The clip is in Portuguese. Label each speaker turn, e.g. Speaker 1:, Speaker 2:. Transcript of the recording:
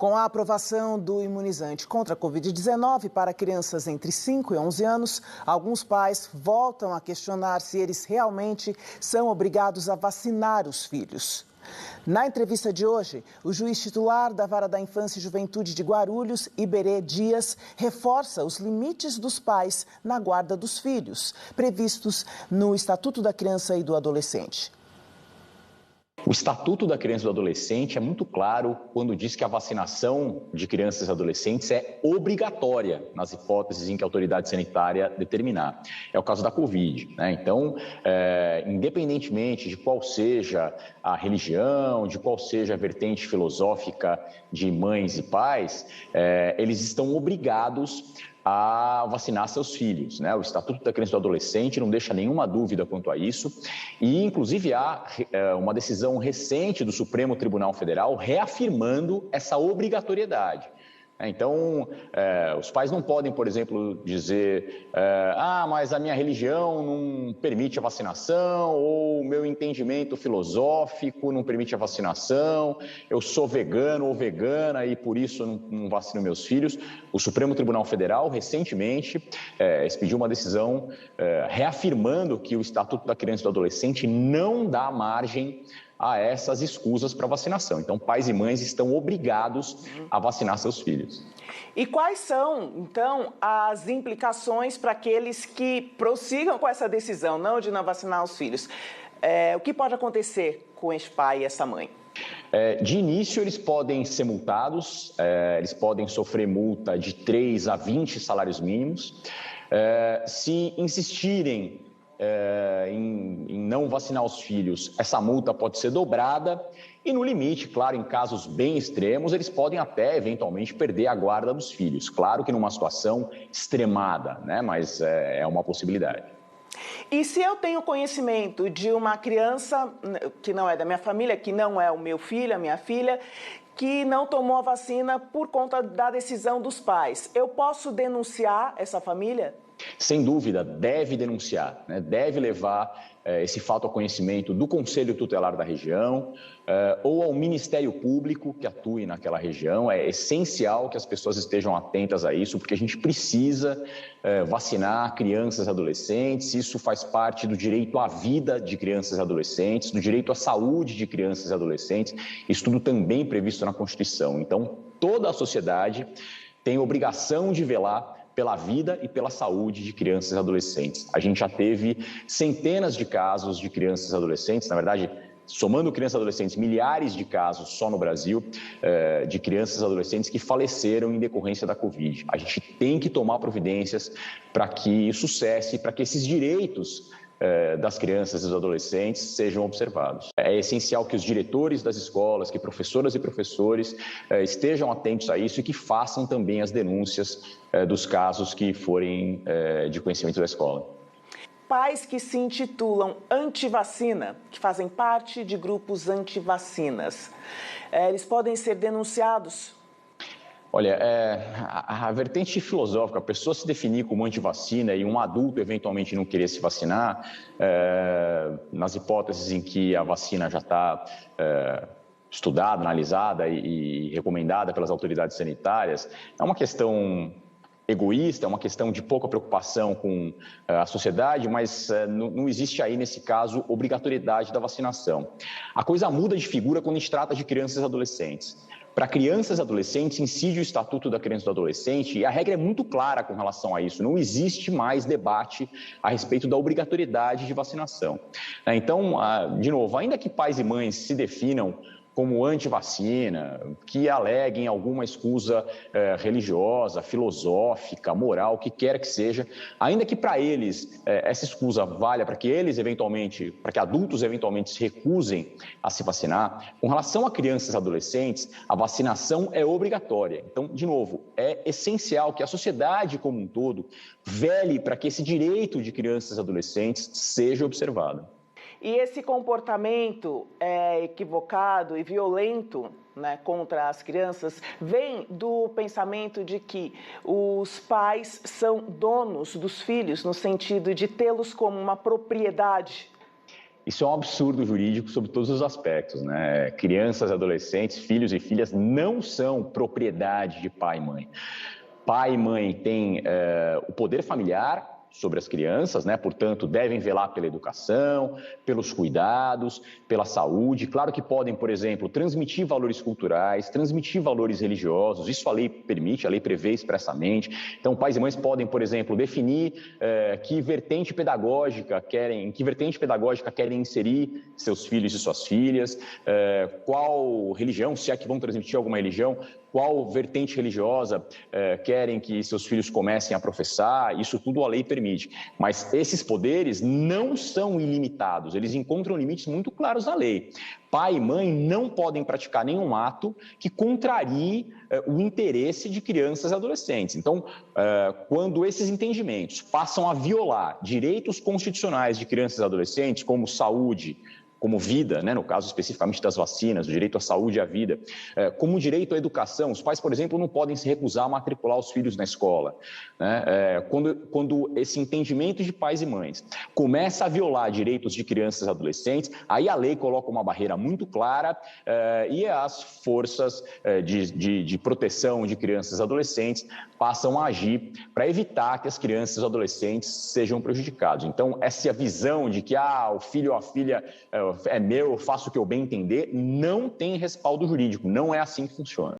Speaker 1: Com a aprovação do imunizante contra a Covid-19 para crianças entre 5 e 11 anos, alguns pais voltam a questionar se eles realmente são obrigados a vacinar os filhos. Na entrevista de hoje, o juiz titular da Vara da Infância e Juventude de Guarulhos, Iberê Dias, reforça os limites dos pais na guarda dos filhos, previstos no Estatuto da Criança e do Adolescente.
Speaker 2: O Estatuto da Criança e do Adolescente é muito claro quando diz que a vacinação de crianças e adolescentes é obrigatória nas hipóteses em que a autoridade sanitária determinar. É o caso da Covid, né? Então, independentemente de qual seja a religião, de qual seja a vertente filosófica de mães e pais, eles estão obrigados a vacinar seus filhos, né? O Estatuto da Criança e do Adolescente não deixa nenhuma dúvida quanto a isso e, inclusive, há uma decisão recente do Supremo Tribunal Federal reafirmando essa obrigatoriedade. Então, os pais não podem, por exemplo, dizer mas a minha religião não permite a vacinação, ou o meu entendimento filosófico não permite a vacinação, eu sou vegano ou vegana e por isso não vacino meus filhos. O Supremo Tribunal Federal, recentemente, expediu uma decisão reafirmando que o Estatuto da Criança e do Adolescente não dá margem a essas escusas para vacinação. Então, pais e mães estão obrigados a vacinar seus filhos.
Speaker 1: E quais são, então, as implicações para aqueles que prossigam com essa decisão, de não vacinar os filhos? O que pode acontecer com esse pai e essa mãe?
Speaker 2: De início, eles podem ser multados, eles podem sofrer multa de 3 a 20 salários mínimos. Se insistirem em não vacinar os filhos, essa multa pode ser dobrada e, no limite, claro, em casos bem extremos, eles podem até, eventualmente, perder a guarda dos filhos. Claro que numa situação extremada, né? Mas é uma possibilidade.
Speaker 1: E se eu tenho conhecimento de uma criança que não é da minha família, que não é o meu filho, a minha filha, que não tomou a vacina por conta da decisão dos pais, eu posso denunciar essa família?
Speaker 2: Sem dúvida, deve denunciar, né? Deve levar esse fato ao conhecimento do Conselho Tutelar da região ou ao Ministério Público que atue naquela região. É essencial que as pessoas estejam atentas a isso, porque a gente precisa vacinar crianças e adolescentes. Isso faz parte do direito à vida de crianças e adolescentes, do direito à saúde de crianças e adolescentes. Isso tudo também previsto na Constituição. Então, toda a sociedade tem obrigação de velar pela vida e pela saúde de crianças e adolescentes. A gente já teve centenas de casos de crianças e adolescentes, na verdade, somando crianças e adolescentes, milhares de casos só no Brasil de crianças e adolescentes que faleceram em decorrência da Covid. A gente tem que tomar providências para que isso cesse, para que esses direitos das crianças e dos adolescentes sejam observados. É essencial que os diretores das escolas, que professoras e professores estejam atentos a isso e que façam também as denúncias dos casos que forem de conhecimento da escola.
Speaker 1: Pais que se intitulam antivacina, que fazem parte de grupos antivacinas, eles podem ser denunciados?
Speaker 2: Olha, a vertente filosófica, a pessoa se definir como antivacina e um adulto eventualmente não querer se vacinar, nas hipóteses em que a vacina já está estudada, analisada e recomendada pelas autoridades sanitárias, é uma questão egoísta, é uma questão de pouca preocupação com a sociedade, mas não existe aí, nesse caso, obrigatoriedade da vacinação. A coisa muda de figura quando a gente trata de crianças e adolescentes. Para crianças e adolescentes, incide o Estatuto da Criança e do Adolescente e a regra é muito clara com relação a isso. Não existe mais debate a respeito da obrigatoriedade de vacinação. Então, de novo, ainda que pais e mães se definam como antivacina, que aleguem alguma escusa religiosa, filosófica, moral, o que quer que seja, ainda que para eles essa escusa valha para que eles eventualmente, para que adultos eventualmente se recusem a se vacinar, com relação a crianças e adolescentes, a vacinação é obrigatória. Então, de novo, é essencial que a sociedade como um todo vele para que esse direito de crianças e adolescentes seja observado.
Speaker 1: E esse comportamento equivocado e violento, contra as crianças vem do pensamento de que os pais são donos dos filhos, no sentido de tê-los como uma propriedade.
Speaker 2: Isso é um absurdo jurídico sob todos os aspectos, né? Crianças, adolescentes, filhos e filhas não são propriedade de pai e mãe. Pai e mãe têm o poder familiar sobre as crianças, né? Portanto, devem velar pela educação, pelos cuidados, pela saúde. Claro que podem, por exemplo, transmitir valores culturais, transmitir valores religiosos. Isso a lei permite, a lei prevê expressamente. Então, pais e mães podem, por exemplo, definir em que vertente pedagógica querem inserir seus filhos e suas filhas, qual religião, se é que vão transmitir alguma religião, qual vertente religiosa querem que seus filhos comecem a professar, isso tudo a lei permite. Mas esses poderes não são ilimitados, eles encontram limites muito claros na lei. Pai e mãe não podem praticar nenhum ato que contrarie o interesse de crianças e adolescentes. Então, quando esses entendimentos passam a violar direitos constitucionais de crianças e adolescentes, como saúde, como vida, né, no caso especificamente das vacinas, o direito à saúde e à vida, como o direito à educação. Os pais, por exemplo, não podem se recusar a matricular os filhos na escola, né? Quando esse entendimento de pais e mães começa a violar direitos de crianças e adolescentes, aí a lei coloca uma barreira muito clara e as forças de proteção de crianças e adolescentes passam a agir para evitar que as crianças e adolescentes sejam prejudicados. Então, essa visão de que o filho ou a filha é meu, eu faço o que eu bem entender, não tem respaldo jurídico, não é assim que funciona.